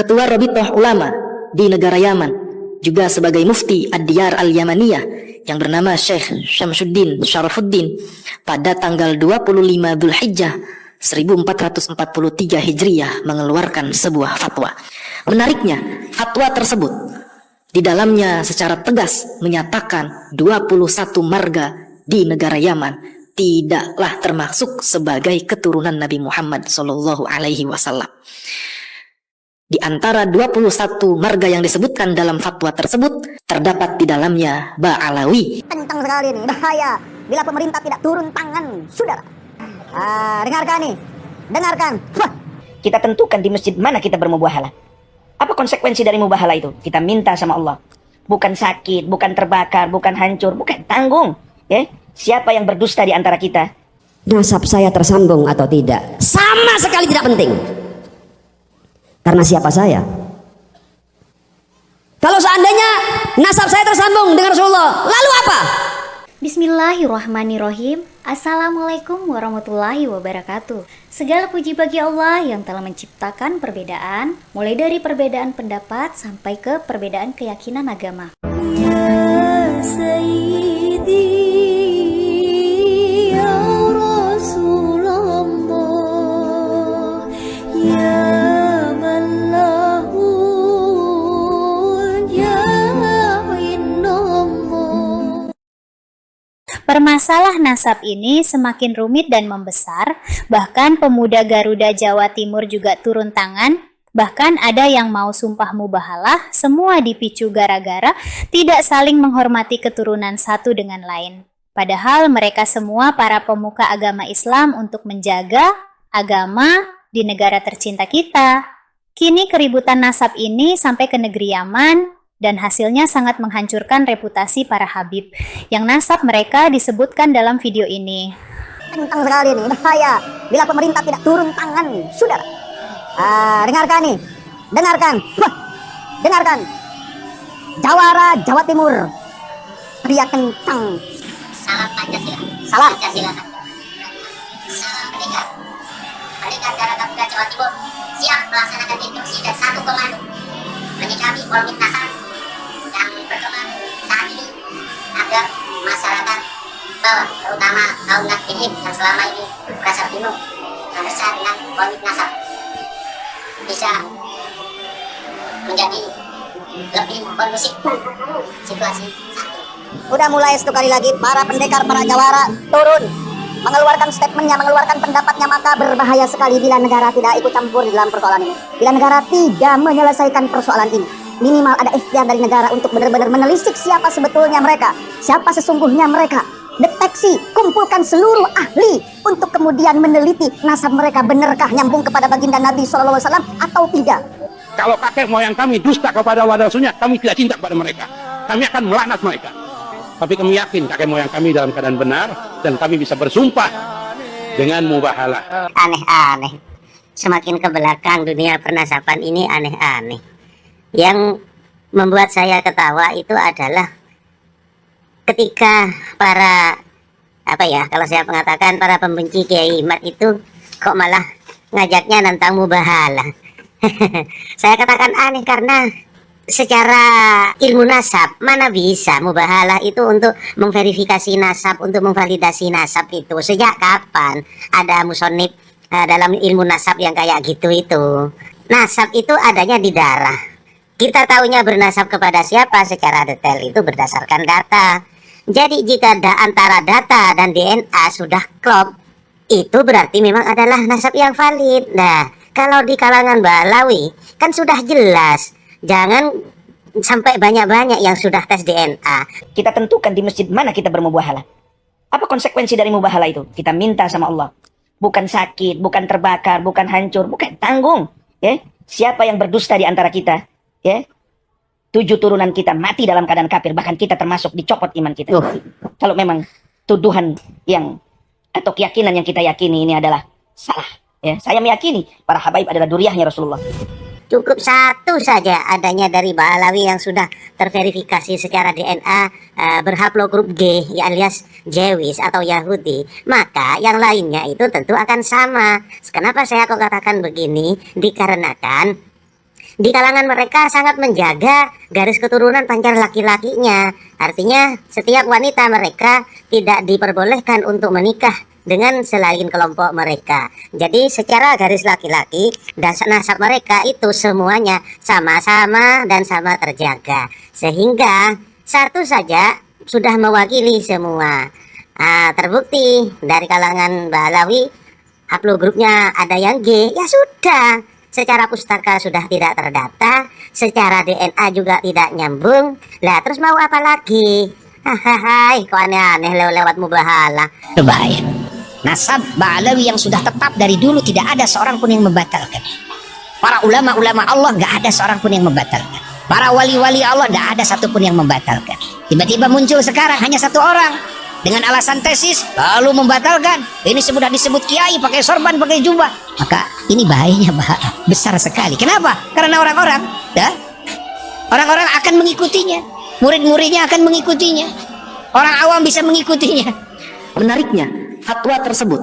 Ketua Rabithah Ulama di negara Yaman, juga sebagai mufti Ad-Diyar Al-Yamaniyah yang bernama Syekh Syamsuddin Syarafuddin pada tanggal 25 Dzulhijjah 1443 Hijriyah mengeluarkan sebuah fatwa. Menariknya, fatwa tersebut di dalamnya secara tegas menyatakan 21 marga di negara Yaman tidaklah termasuk sebagai keturunan Nabi Muhammad SAW. Di antara 21 marga yang disebutkan dalam fatwa tersebut, terdapat di dalamnya Ba'alawi. Kencang sekali nih, bahaya bila pemerintah tidak turun tangan, saudara. Dengarkan nih, dengarkan. Wah. Kita tentukan di masjid mana kita bermubahalah. Apa konsekuensi dari mubahalah itu? Kita minta sama Allah. Bukan sakit, bukan terbakar, bukan hancur, bukan tanggung. Ya? Siapa yang berdusta di antara kita? Nasab saya tersambung atau tidak, sama sekali tidak penting. Karena siapa saya? Kalau seandainya nasab saya tersambung dengan Rasulullah, lalu apa? Bismillahirrahmanirrahim. Assalamualaikum warahmatullahi wabarakatuh. Segala puji bagi Allah yang telah menciptakan perbedaan, mulai dari perbedaan pendapat sampai ke perbedaan keyakinan agama. Ya Sayyidi, ya Rasulullah, ya Permasalah nasab ini semakin rumit dan membesar, bahkan pemuda Garuda Jawa Timur juga turun tangan, bahkan ada yang mau sumpah mubahalah, semua dipicu gara-gara tidak saling menghormati keturunan satu dengan lain. Padahal mereka semua para pemuka agama Islam untuk menjaga agama di negara tercinta kita. Kini keributan nasab ini sampai ke negeri Yaman, dan hasilnya sangat menghancurkan reputasi para habib yang nasab mereka disebutkan dalam video ini. Kencang sekali nih, bahaya bila pemerintah tidak turun tangan, saudara. Dengarkan nih, dengarkan. Wah, dengarkan. Jawara Jawa Timur, teriak kencang. Salam Pancasila. Salam. Pancasila. Salam Merdeka. Merdeka Negara Garuda Jawa Timur siap melaksanakan instruksi dan satu komando menyikapi polemik nasab yang berkembang saat ini agar masyarakat bawah, terutama kaum nahdlatul yang selama ini merasa bingung dan resah dengan polemik nasab, bisa menjadi lebih kondusif situasi saat ini. Udah mulai satu kali lagi para pendekar, para jawara turun mengeluarkan statementnya, mengeluarkan pendapatnya, maka berbahaya sekali bila negara tidak ikut campur di dalam persoalan ini. Bila negara tidak menyelesaikan persoalan ini, minimal ada ikhtiar dari negara untuk benar-benar menelisik siapa sebetulnya mereka, siapa sesungguhnya mereka. Deteksi, kumpulkan seluruh ahli untuk kemudian meneliti nasab mereka, benarkah nyambung kepada baginda Nabi SAW atau tidak. Kalau kakek moyang kami dusta kepada Allah dan Rasulnya, kami tidak cinta kepada mereka. Kami akan melaknat mereka. Tapi kami yakin kakek moyang kami dalam keadaan benar, dan kami bisa bersumpah dengan mubahalah. Aneh-aneh. Semakin ke belakang dunia pernasaban ini aneh-aneh. Yang membuat saya ketawa itu adalah ketika para, kalau saya mengatakan para pembenci Kiai Mat itu kok malah ngajaknya tentang mubahalah. Saya katakan aneh karena secara ilmu nasab mana bisa mubahalah itu untuk memverifikasi nasab, untuk memvalidasi nasab itu. Sejak kapan ada musonib dalam ilmu nasab yang kayak gitu itu? Nasab itu adanya di darah. Kita tahunya bernasab kepada siapa secara detail itu berdasarkan data. Jadi jika antara data dan DNA sudah klop, itu berarti memang adalah nasab yang valid. Nah, kalau di kalangan Ba'alawi kan sudah jelas. Jangan sampai banyak-banyak yang sudah tes DNA. Kita tentukan di masjid mana kita bermubahalah. Apa konsekuensi dari mubahalah itu? Kita minta sama Allah. Bukan sakit, bukan terbakar, bukan hancur, bukan tanggung. Ya? Siapa yang berdusta di antara kita? Ya? 7 turunan kita mati dalam keadaan kafir. Bahkan kita termasuk dicopot iman kita. Kalau memang tuduhan yang atau keyakinan yang kita yakini ini adalah salah. Ya? Saya meyakini para habaib adalah duriyahnya Rasulullah. Cukup satu saja adanya dari Ba'alawi yang sudah terverifikasi secara DNA berhaplogrup G alias Jewis atau Yahudi, maka yang lainnya itu tentu akan sama. Kenapa saya kok katakan begini? Dikarenakan di kalangan mereka sangat menjaga garis keturunan pancar laki-lakinya. Artinya setiap wanita mereka tidak diperbolehkan untuk menikah dengan selain kelompok mereka. Jadi secara garis laki-laki, nasab mereka itu semuanya sama-sama dan sama terjaga. Sehingga satu saja sudah mewakili semua. Terbukti dari kalangan Ba'alawi, haplogrupnya ada yang G, ya sudah. Secara pustaka sudah tidak terdata, secara DNA juga tidak nyambung. Lah terus mau apa lagi? Hahaha, kok aneh-aneh lewat mubahalah. Berbahaya. Nasab Ba'alawi yang sudah tetap dari dulu tidak ada seorang pun yang membatalkan. Para ulama-ulama Allah nggak ada seorang pun yang membatalkan. Para wali-wali Allah nggak ada satupun yang membatalkan. Tiba-tiba muncul sekarang hanya satu orang dengan alasan tesis lalu membatalkan. Ini sudah disebut kiai pakai sorban, pakai jubah. Maka ini bahayanya besar sekali. Kenapa? Karena orang-orang akan mengikutinya. Murid-muridnya akan mengikutinya. Orang awam bisa mengikutinya. Menariknya, fatwa tersebut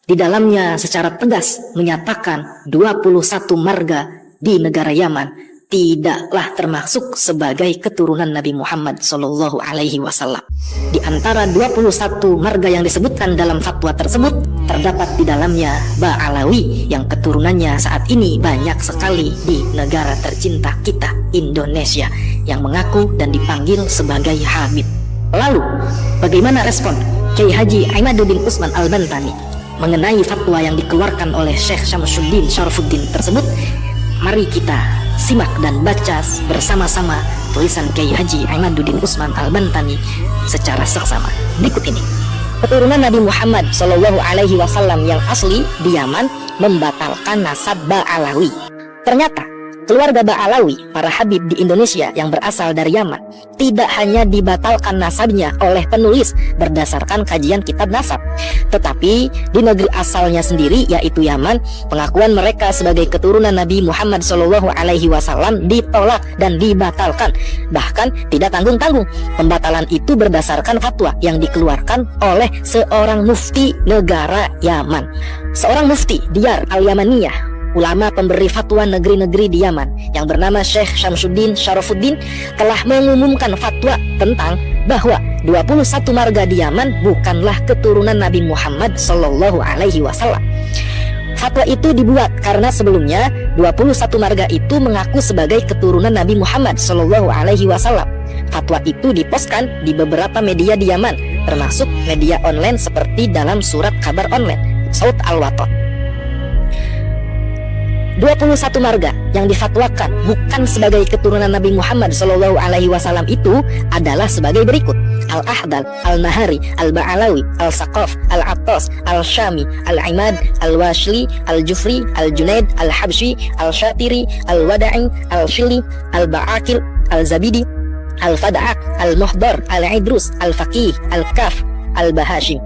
di dalamnya secara tegas menyatakan 21 marga di negara Yaman tidaklah termasuk sebagai keturunan Nabi Muhammad Shallallahu Alaihi Wasallam. Di antara 21 marga yang disebutkan dalam fatwa tersebut, terdapat di dalamnya Ba'alawi yang keturunannya saat ini banyak sekali di negara tercinta kita, Indonesia, yang mengaku dan dipanggil sebagai Habib. Lalu, bagaimana respon Kiai Haji Imaduddin Utsman Al-Bantani mengenai fatwa yang dikeluarkan oleh Syekh Syamsuddin Syarafuddin tersebut? Mari kita simak dan baca bersama-sama tulisan Kiai Haji Imaduddin Utsman Al-Bantani secara seksama berikut ini. Keturunan Nabi Muhammad Shallallahu Alaihi Wasallam yang asli di Yaman membatalkan nasab Ba'alawi. Ternyata keluarga Ba'alawi, para habib di Indonesia yang berasal dari Yaman, tidak hanya dibatalkan nasabnya oleh penulis berdasarkan kajian kitab nasab, tetapi di negeri asalnya sendiri yaitu Yaman, pengakuan mereka sebagai keturunan Nabi Muhammad Shallallahu Alaihi Wasallam ditolak dan dibatalkan. Bahkan tidak tanggung-tanggung, pembatalan itu berdasarkan fatwa yang dikeluarkan oleh seorang mufti negara Yaman. Seorang mufti Diyar Al-Yamaniyah, ulama pemberi fatwa negeri-negeri di Yaman yang bernama Syekh Syamsuddin Syarafuddin telah mengumumkan fatwa tentang bahwa 21 marga di Yaman bukanlah keturunan Nabi Muhammad Sallallahu Alaihi Wasallam. Fatwa itu dibuat karena sebelumnya 21 marga itu mengaku sebagai keturunan Nabi Muhammad Sallallahu Alaihi Wasallam. Fatwa itu diposkan di beberapa media di Yaman, termasuk media online seperti dalam surat kabar online Saut Al-Waton. 21 marga yang difatwakan bukan sebagai keturunan Nabi Muhammad Shallallahu Alaihi Wasallam itu adalah sebagai berikut: Al-Ahdal, Al-Nahari, Al-Ba'alawi, Al-Saqaf, Al-Attas, Al-Syami, Al-Imad, Al-Washli, Al-Jufri, Al-Junaid, Al-Habshi, Al-Shatiri, Al-Wada'i, Al-Shili, Al-Ba'akil, Al-Zabidi, Al-Fad'a, Al-Muhdar, Al-Idrus, Al-Faqih, Al-Kaf, Al-Bahashim.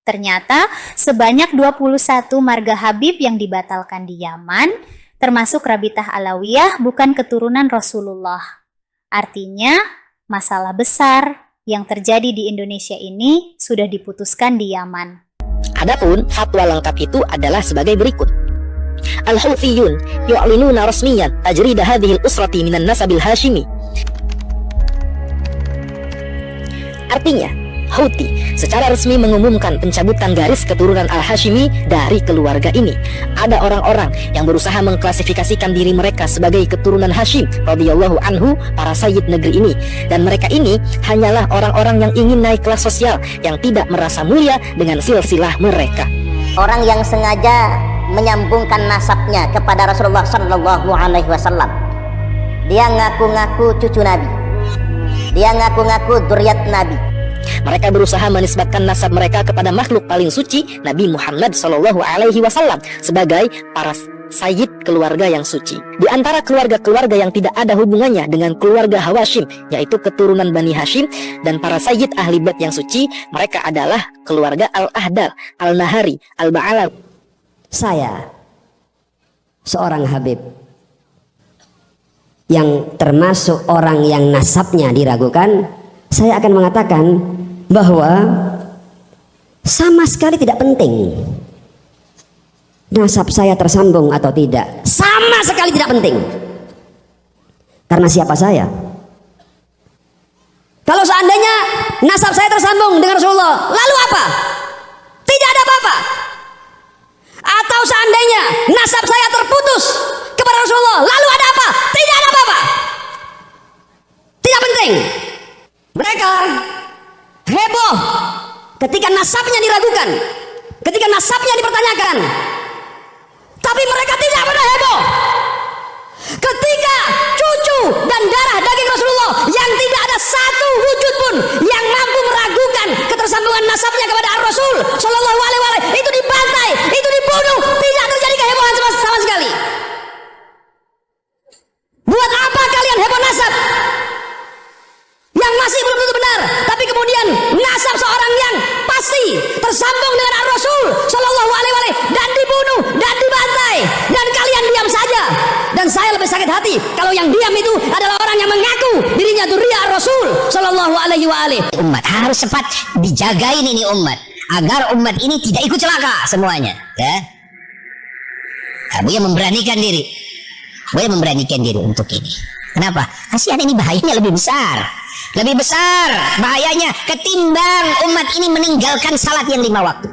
Ternyata sebanyak 21 marga Habib yang dibatalkan di Yaman, termasuk Rabithah Alawiyah, bukan keturunan Rasulullah. Artinya, masalah besar yang terjadi di Indonesia ini sudah diputuskan di Yaman. Adapun fatwa lengkap itu adalah sebagai berikut. Al-Houthiyun yu'linuna rasmiyan tajrida hadhil usrati minan nasabil hashimi. Artinya, Houthi secara resmi mengumumkan pencabutan garis keturunan Al-Hashimi dari keluarga ini. Ada orang-orang yang berusaha mengklasifikasikan diri mereka sebagai keturunan Hashim radhiyallahu anhu, para sayyid negeri ini, dan mereka ini hanyalah orang-orang yang ingin naik kelas sosial yang tidak merasa mulia dengan silsilah mereka. Orang yang sengaja menyambungkan nasabnya kepada Rasulullah Sallallahu Alaihi Wasallam. Dia ngaku-ngaku cucu Nabi. Dia ngaku-ngaku dzurriyyat Nabi. Mereka berusaha menisbatkan nasab mereka kepada makhluk paling suci, Nabi Muhammad Shallallahu Alaihi Wasallam, sebagai para sayyid keluarga yang suci. Di antara keluarga-keluarga yang tidak ada hubungannya dengan keluarga Hawashim, yaitu keturunan Bani Hashim, dan para sayyid ahli bait yang suci, mereka adalah keluarga Al-Ahdal, Al-Nahari, Al-Ba'alawi. Saya seorang Habib yang termasuk orang yang nasabnya diragukan, saya akan mengatakan bahwa sama sekali tidak penting nasab saya tersambung atau tidak. Sama sekali tidak penting. Karena siapa saya? Kalau seandainya nasab saya tersambung dengan Rasulullah, lalu apa? Tidak ada apa-apa. Atau seandainya nasab saya terputus kepada Rasulullah, lalu ada apa? Tidak ada apa-apa. Tidak penting. Mereka heboh ketika nasabnya diragukan, ketika nasabnya dipertanyakan. Tapi mereka tidak pernah heboh ketika cucu dan darah daging Rasulullah yang tidak ada satu wujud pun yang mampu meragukan ketersambungan nasabnya kepada Ar-Rasul Shallallahu Alaihi Wasallam itu dibantai, itu dibunuh, tidak terjadi kehebohan sama sekali. Buat apa kalian heboh nasab yang masih belum tentu benar, tapi kemudian nasab seorang yang pasti tersambung dengan Ar-Rasul Shallallahu Alaihi Wasallam dan dibunuh dan dibantai, dan kalian diam saja. Dan saya lebih sakit hati kalau yang diam itu adalah orang yang mengaku dirinya dzurriyyah Ar-Rasul Shallallahu Alaihi Wasallam. Umat harus cepat dijagain ini umat, agar umat ini tidak ikut celaka semuanya, ya. Buya memberanikan diri, Buya memberanikan diri untuk ini. Kenapa? Kasihan, ini bahayanya lebih besar. Lebih besar bahayanya ketimbang umat ini meninggalkan salat yang 5 waktu.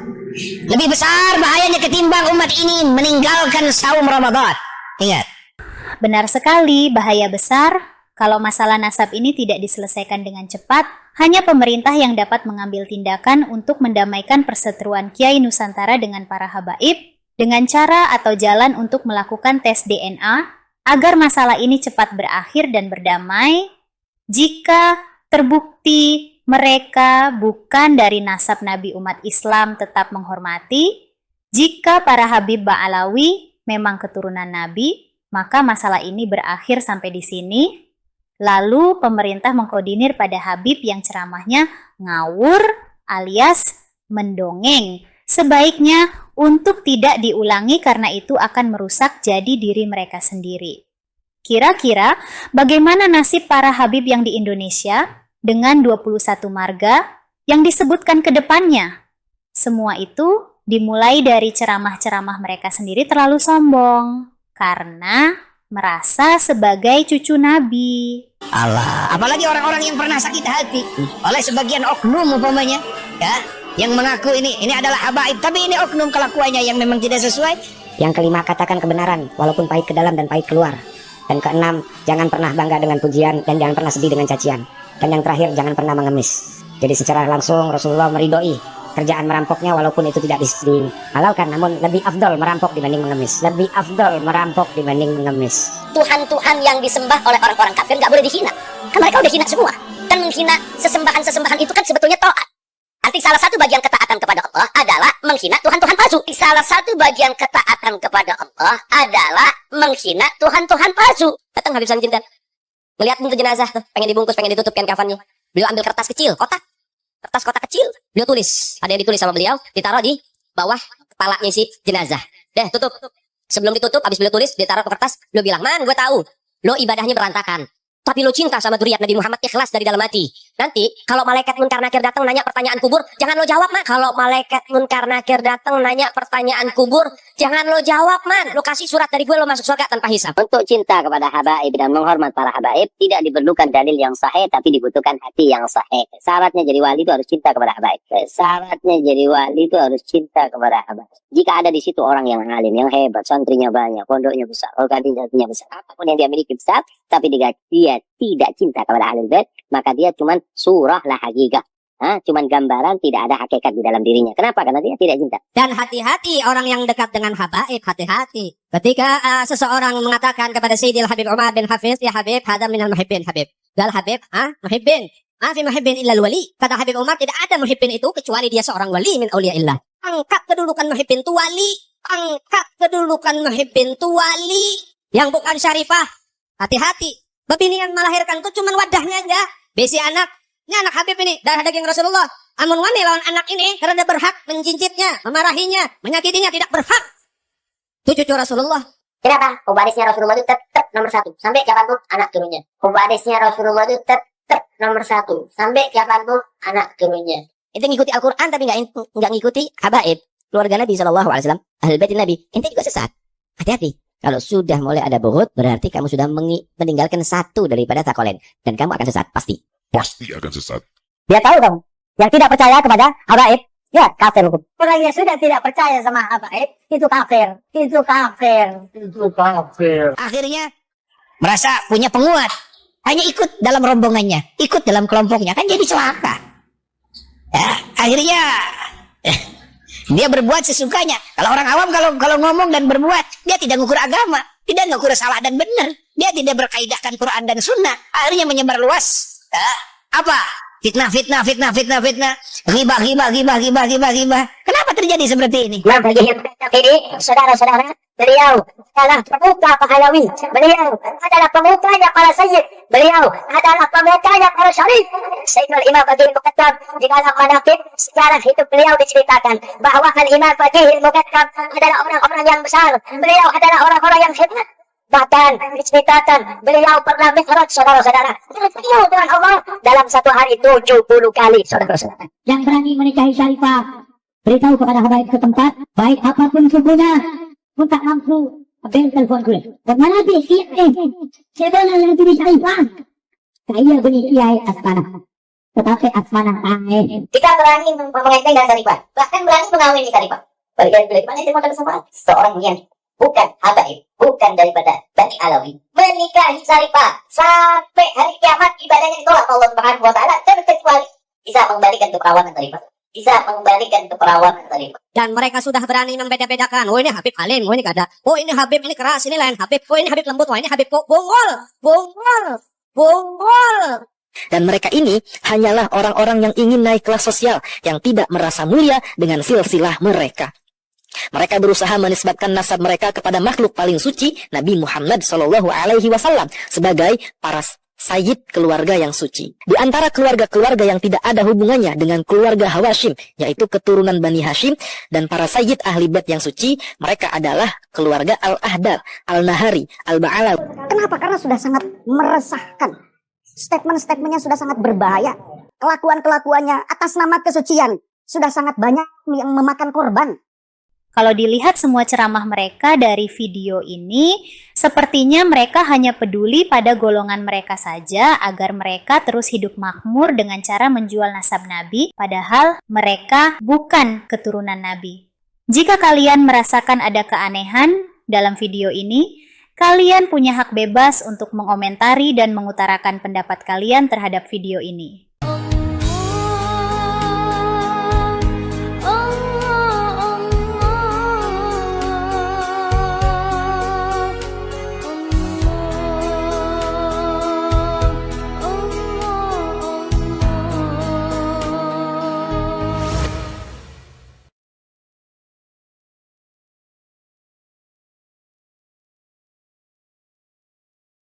Lebih besar bahayanya ketimbang umat ini meninggalkan saum Ramadan. Ingat. Benar sekali, bahaya besar kalau masalah nasab ini tidak diselesaikan dengan cepat. Hanya pemerintah yang dapat mengambil tindakan untuk mendamaikan perseteruan Kiai Nusantara dengan para habaib dengan cara atau jalan untuk melakukan tes DNA agar masalah ini cepat berakhir dan berdamai. Jika terbukti mereka bukan dari nasab Nabi umat Islam tetap menghormati, jika para Habib Ba'alawi memang keturunan Nabi, maka masalah ini berakhir sampai di sini. Lalu pemerintah mengkoordinir pada Habib yang ceramahnya ngawur alias mendongeng. Sebaiknya untuk tidak diulangi karena itu akan merusak jadi diri mereka sendiri. Kira-kira bagaimana nasib para Habib yang di Indonesia dengan 21 marga yang disebutkan ke depannya? Semua itu dimulai dari ceramah-ceramah mereka sendiri terlalu sombong karena merasa sebagai cucu Nabi. Allah, apalagi orang-orang yang pernah sakit hati oleh sebagian oknum umpamanya, ya, yang mengaku ini adalah habaib, tapi ini oknum kelakuannya yang memang tidak sesuai. Yang kelima, katakan kebenaran walaupun pahit ke dalam dan pahit keluar. Dan keenam, jangan pernah bangga dengan pujian dan jangan pernah sedih dengan cacian. Dan yang terakhir, jangan pernah mengemis. Jadi secara langsung Rasulullah meridhoi kerjaan merampoknya walaupun itu tidak dihalalkan, namun lebih afdol merampok dibanding mengemis. Lebih afdol merampok dibanding mengemis. Tuhan-Tuhan yang disembah oleh orang-orang kafir gak boleh dihina. Kan mereka udah hina semua. Dan menghina sesembahan-sesembahan itu kan sebetulnya taat. Arti salah satu bagian ketaatan kepada Allah adalah menghina Tuhan-Tuhan palsu. Salah satu bagian ketaatan kepada Allah adalah menghina Tuhan-Tuhan palsu. Datang Habib Samjin kan, melihat itu jenazah tuh, pengen dibungkus, pengen ditutupkan kafannya. Beliau ambil kertas kecil, kertas kotak kecil. Beliau tulis, ada yang ditulis sama beliau, ditaruh di bawah kepalanya si jenazah. Deh, tutup. Sebelum ditutup, habis beliau tulis, ditaruh ke kertas. Beliau bilang, man, gue tahu, lo ibadahnya berantakan. Tapi lo cinta sama dzurriyyah Nabi Muhammad, ikhlas dari dalam hati. Nanti kalau malaikat munkar nakir datang nanya pertanyaan kubur, jangan lo jawab, man. Kalau malaikat munkar nakir datang nanya pertanyaan kubur, jangan lo jawab, man. Lo kasih surat dari gue, lo masuk surga tanpa hisab. Untuk cinta kepada habaib dan menghormat para habaib tidak diperlukan dalil yang sahih, tapi dibutuhkan hati yang sahih. Syaratnya jadi wali itu harus cinta kepada habaib. Syaratnya jadi wali itu harus cinta kepada habaib. Jika ada di situ orang yang alim, yang hebat, santrinya banyak, pondoknya besar, organisasinya besar, apapun yang dia miliki besar, tapi dia tidak cinta kepada ahlul bait, maka dia cuman surah lah hakikah. Cuman gambaran, tidak ada hakikat di dalam dirinya. Kenapa? Karena dia tidak cinta. Dan hati-hati orang yang dekat dengan habaib, hati-hati. Ketika seseorang mengatakan kepada Sayyidil Habib Umar bin Hafiz, ya Habib, hadam minal muhibbin Habib. Gal Habib, muhibbin. Fi muhibbin illal wali. Kata Habib Umar, tidak ada muhibbin itu kecuali dia seorang wali min auliyaillah. Angkat kedudukan muhibbin itu wali. Angkat kedudukan muhibbin itu wali. Yang bukan syarifah. Hati-hati. Bapinian melahirkan itu cuma wadahnya aja. Besi anak. Ini anak Habib ini. Darah daging Rasulullah. Amun wani lawan anak ini. Karena dia berhak menjincitnya. Memarahinya. Menyakitinya. Tidak berhak. Itu cucu Rasulullah. Kenapa? Ubarisnya Rasulullah itu tetap nomor 1. Sampai kapanpun anak turunnya. Ubarisnya Rasulullah itu tetap nomor 1. Sampai kapanpun anak turunnya. Itu ngikuti Al-Quran tapi nggak ngikuti habaib. Keluarga Nabi SAW. Ahlul bait Nabi. Ente juga sesat. Hati-hati. Kalau sudah mulai ada buhut, berarti kamu sudah meninggalkan satu daripada taqwalain. Dan kamu akan sesat, pasti. Pasti akan sesat. Dia tahu kamu. Yang tidak percaya kepada habaib, ya kafir hukum. Orang yang sudah tidak percaya sama habaib, itu kafir. Itu kafir. Itu kafir. Akhirnya merasa punya penguat. Hanya ikut dalam rombongannya, ikut dalam kelompoknya, kan jadi celaka. Ya, akhirnya dia berbuat sesukanya. Kalau orang awam kalau ngomong dan berbuat, dia tidak ngukur agama, tidak ngukur salah dan benar. Dia tidak berkaidahkan Quran dan Sunnah. Akhirnya menyebar luas. Apa? Fitnah. Ghibah. Kenapa terjadi seperti ini? Yang bagi ini, saudara-saudara, beliau adalah pemuka pahlawi. Beliau adalah pemukanya para sayyid. Beliau adalah pemukanya para syarif. Sayyidul Imam Baqi Al-Muqaddam di dalam manaqib sejarah hidup beliau diceritakan bahwa Al-Imam Baqi Al-Muqaddam adalah orang-orang yang besar. Beliau adalah orang-orang yang hebat. Bahkan diceritakan beliau pernah mi'raj, saudara-saudara, dengan Allah dalam satu hari 70 kali, saudara-saudara. Yang berani menikahi syarifah, beritahu kepada habaib setempat, baik apapun sukunya, pun tak mampu ambil telepon gue. Bagaimana sih? Sebenarnya lebih syarifah. Saya beri kiai asmana, tetapi asmana tahe. Kita berani mengenteng dan syarifah, bahkan berani mengawini syarifah. Bagaimana mana itu modal sama seorang yang bukan habaib, bukan daripada Bani Alawi, menikahi syarifah sampai hari kiamat ibadahnya ditolak Allah Subhanahu wa taala, terkecuali bisa mengembalikan keperawanan syarifah. Bisa mengembalikan keperawanan syarifah. Dan mereka sudah berani membeda-bedakan. Oh ini Habib alim, oh ini gak ada. Oh ini Habib ini keras, ini lain Habib. Oh ini Habib lembut, oh ini Habib kok bongol. Dan mereka ini hanyalah orang-orang yang ingin naik kelas sosial, yang tidak merasa mulia dengan silsilah mereka. Mereka berusaha menisbatkan nasab mereka kepada makhluk paling suci, Nabi Muhammad SAW, sebagai para sayyid keluarga yang suci. Di antara keluarga-keluarga yang tidak ada hubungannya dengan keluarga Hawashim, yaitu keturunan Bani Hashim, dan para sayyid ahli bait yang suci, mereka adalah keluarga Al-Ahdar, Al-Nahari, Al-Ba'alawi. Kenapa? Karena sudah sangat meresahkan. Statement-statementnya sudah sangat berbahaya. Kelakuan-kelakuannya atas nama kesucian sudah sangat banyak yang memakan korban. Kalau dilihat semua ceramah mereka dari video ini, sepertinya mereka hanya peduli pada golongan mereka saja agar mereka terus hidup makmur dengan cara menjual nasab Nabi, padahal mereka bukan keturunan Nabi. Jika kalian merasakan ada keanehan dalam video ini, kalian punya hak bebas untuk mengomentari dan mengutarakan pendapat kalian terhadap video ini.